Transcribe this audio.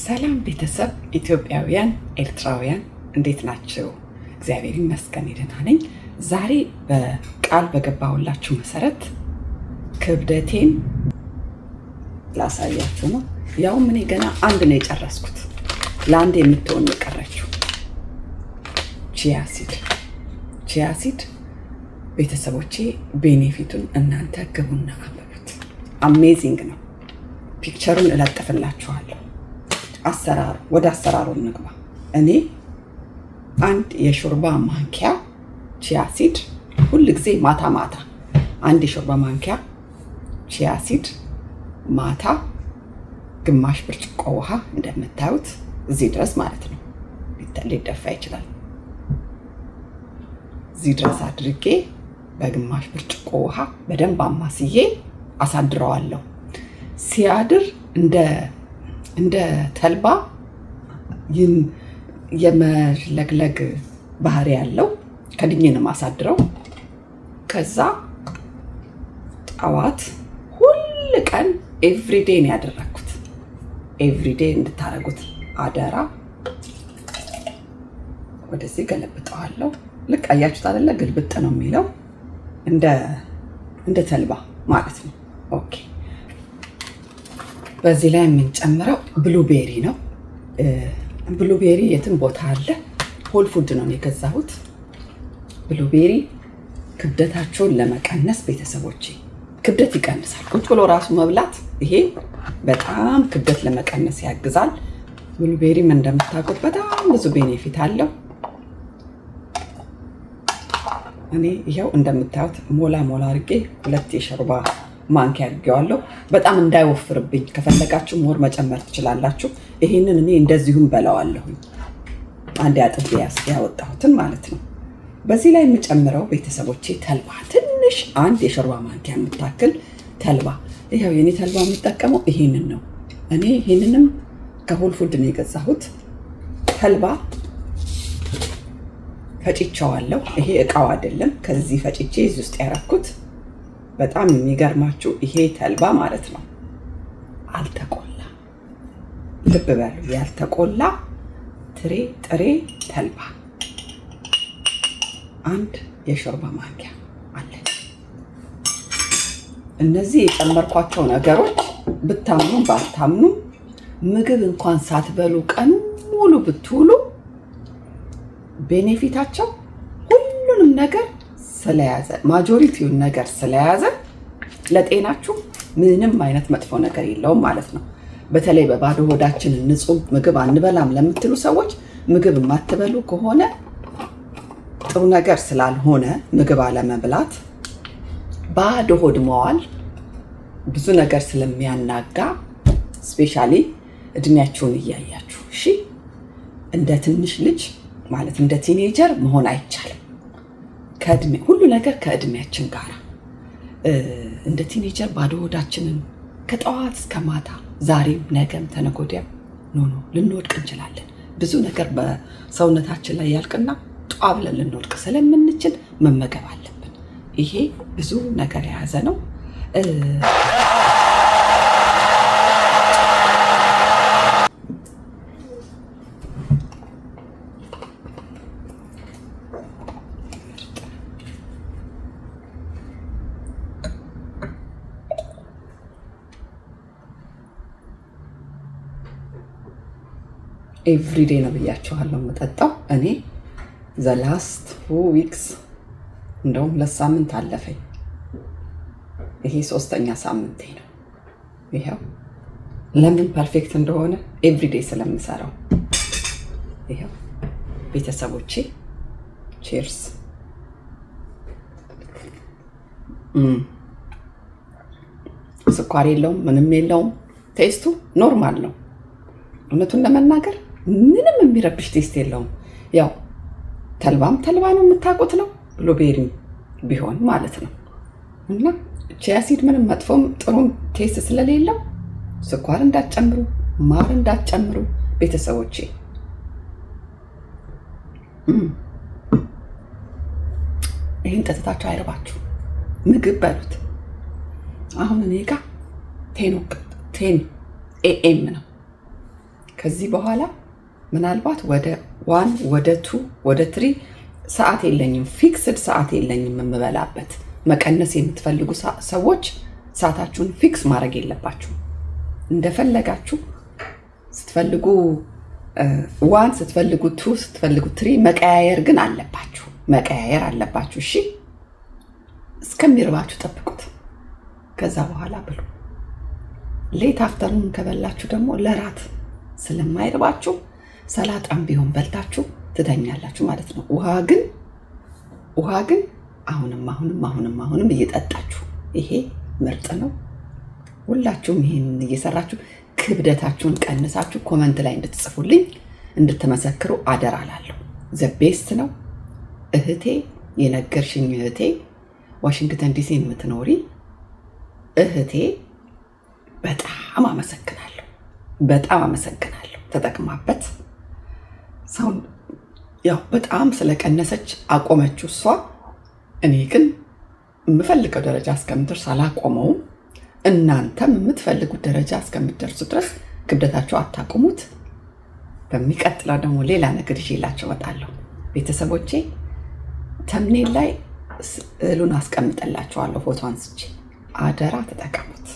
ሰላም ቤተሰብ ኢትዮጵያውያን ኤርትራውያን እንዴት ናችሁ? እግዚአብሔር ይመስገን ደህና ነኝ። ዛሬ በቃል በገባሁላችሁ መሰረት ክብደቴን ላሳያችሁ ነው። ያው ምን ገና አንድ ነው የጨረስኩት። ለአንድ የምትሆን የቀረችው ቺያ ሲድ ቤተሰቦቼ ቤኔፊቱን እናንተ ግቡና አንብቡት። አሜዚንግ ነው። ፒክቸሩን እለጥፍላችኋለሁ። ወደ አሰራሩ እንግባ። እኔ አንድ የሾርባ ማንኪያ ቺያ ሲድ ሁል ጊዜ ማታ አንድ የሾርባ ማንኪያ ቺያ ሲድ ማታ ግማሽ ብርጭቆ ውሃ እንደምታዩት እዚህ ድረስ ማለት ነው። ሊደፋ ይችላል። እዚህ ድረስ አድርጌ በግማሽ ብርጭቆ ውሃ በደንብ አማስዬ አሳድረዋለሁ። ሲያድር እንደ ተልባ የመለግለግ ባህሪ ያለው ከድኜ ነው የማሳድረው። ከዛ ጠዋት ሁል ቀን ኤቭሪዴ ነው ያደረኩት። ኤቭሪዴ እንድታረጉት አደራ። ወደዚህ ገለብጠዋለሁ። ልክ አያችሁት አይደለ? ግልብጥ ነው የሚለው እንደ ተልባ ማለት ነው። ኦኬ። በዚህ ላይ የምንጨምረው ብሉቤሪ ነው። ብሉቤሪ የትም ቦታ አለ። ሆል ፉድ ነው የገዛሁት። ብሉቤሪ ክብደታቸውን ለመቀነስ ቤተሰቦቼ ክብደት ይቀንሳል። ቁጭ ብሎ ራሱ መብላት ይሄ በጣም ክብደት ለመቀነስ ያግዛል። ብሉቤሪም እንደምታውቁት በጣም ብዙ ቤኔፊት አለው። እኔ ይሄው እንደምታዩት ሞላ አድርጌ 2 የሾርባ ማንኪያ አድርጌዋለሁ። በጣም እንዳይወፍርብኝ ከፈለጋችሁ ሞር መጨመር ትችላላችሁ። ይሄንን እኔ እንደዚሁም በላዋለሁ። አንድ አጥቤ ያወጣሁትን ማለት ነው። በዚህ ላይ የምጨምረው ቤተሰቦቼ ተልባ ትንሽ 1 የሾርባ ማንኪያ የምታክል ተልባ። ይሄው የኔ ተልባ የምጠቀመው ይሄንን ነው። እኔ ይሄንንም ከሆል ፉድ ነው የገዛሁት። ተልባ ፈጭቼዋለሁ። ይሄ እቃው አይደለም፣ ከዚህ ፈጭቼ እዚህ ውስጥ ያረኩት። በጣም የሚገርማችሁ ይሄ ተልባ ማለት ነው አልተቆላ። ልብ በሉ፣ ያልተቆላ ጥሬ ተልባ 1 የሾርባ ማንኪያ አለ። እነዚህ የጨመርኳቸው ነገሮች ብታምኑ ባታምኑ ምግብ እንኳን ሳትበሉ ቀን ሙሉ ብትውሉ ቤኔፊታቸው ሁሉንም ነገር ስለያዘ ማጆሪቲውን ነገር ስለያዘ ለጤናችሁ ምንም አይነት መጥፎ ነገር የለውም ማለት ነው። በተለይ በባዶ ሆዳችን ንጹህ ምግብ አንበላም ለምትሉ ሰዎች ምግብ የማትበሉ ከሆነ ጥሩ ነገር ስላልሆነ ምግብ አለመብላት ባዶ ሆድ መዋል ብዙ ነገር ስለሚያናጋ ስፔሻሊ እድሜያችሁን እያያችሁ እሺ፣ እንደ ትንሽ ልጅ ማለት እንደ ቲኔጀር መሆን አይቻልም። ሁሉ ነገር ከእድሜያችን ጋር እንደ ቲኔጀር ባዶ ሆዳችንን ከጠዋት እስከ ማታ ዛሬም ነገም ተነጎዲያ ልንወድቅ እንችላለን። ብዙ ነገር በሰውነታችን ላይ ያልቅና ጧ ብለን ልንወድቅ ስለምንችል መመገብ አለብን። ይሄ ብዙ ነገር የያዘ ነው። ኤቭሪዴ ነው ብያችኋለሁ የምጠጣው። እኔ ዘ ላስት 2 ዊክስ እንደውም 2 ሳምንት አለፈኝ። ይሄ 3ኛ ሳምንቴ ነው። ይሄው ለምን ፐርፌክት እንደሆነ ኤቭሪዴ ስለምሰራው። ይሄው ቤተሰቦቼ ቺርስ። ስኳር የለውም፣ ምንም የለውም። ቴስቱ ኖርማል ነው። እውነቱን ለመናገር ምንም የሚረብሽ ቴስት የለውም። ያው ተልባም ተልባ ነው የምታውቁት ነው፣ ብሉቤሪ ቢሆን ማለት ነው። እና ቺያ ሲድ ምንም መጥፎም ጥሩም ቴስት ስለሌለው ስኳር እንዳትጨምሩ፣ ማር እንዳትጨምሩ ቤተሰቦቼ። ይህን ጠጥታችሁ አይርባችሁ፣ ምግብ በሉት። አሁን እኔ ጋር 10 ኤኤም ነው። ከዚህ በኋላ ምናልባት ወደ 1 ወደ 2 ወደ 3 ሰዓት የለኝም፣ ፊክስድ ሰዓት የለኝም የምበላበት። መቀነስ የምትፈልጉ ሰዎች ሰዓታችሁን ፊክስ ማድረግ የለባችሁ። እንደፈለጋችሁ ስትፈልጉ 1 ስትፈልጉ 2 ስትፈልጉ 3 መቀያየር ግን አለባችሁ፣ መቀያየር አለባችሁ። እሺ እስከሚርባችሁ ጠብቁት። ከዛ በኋላ ብሉ። ሌት አፍተርኑን ከበላችሁ ደግሞ ለራት ስለማይርባችሁ ሰላጣም ቢሆን በልታችሁ ትተኛላችሁ ማለት ነው። ውሃ ግን አሁንም እየጠጣችሁ፣ ይሄ ምርጥ ነው። ሁላችሁም ይሄን እየሰራችሁ ክብደታችሁን ቀንሳችሁ ኮመንት ላይ እንድትጽፉልኝ እንድትመሰክሩ አደራ እላለሁ። ዘቤስት ነው እህቴ፣ የነገርሽኝ እህቴ፣ ዋሽንግተን ዲሲ የምትኖሪ እህቴ፣ በጣም አመሰግናለሁ። ተጠቅማበት ሰውን ያው በጣም ስለቀነሰች አቆመችው እሷ። እኔ ግን የምፈልገው ደረጃ እስከምደርስ አላቆመውም። እናንተም የምትፈልጉት ደረጃ እስከምትደርሱ ድረስ ክብደታችሁ አታቁሙት። በሚቀጥለው ደግሞ ሌላ ነገር ይዤላችሁ እመጣለሁ። ቤተሰቦቼ ተምኔል ላይ ስዕሉን አስቀምጥላችኋለሁ፣ ፎቶ አንስቼ። አደራ ተጠቀሙት።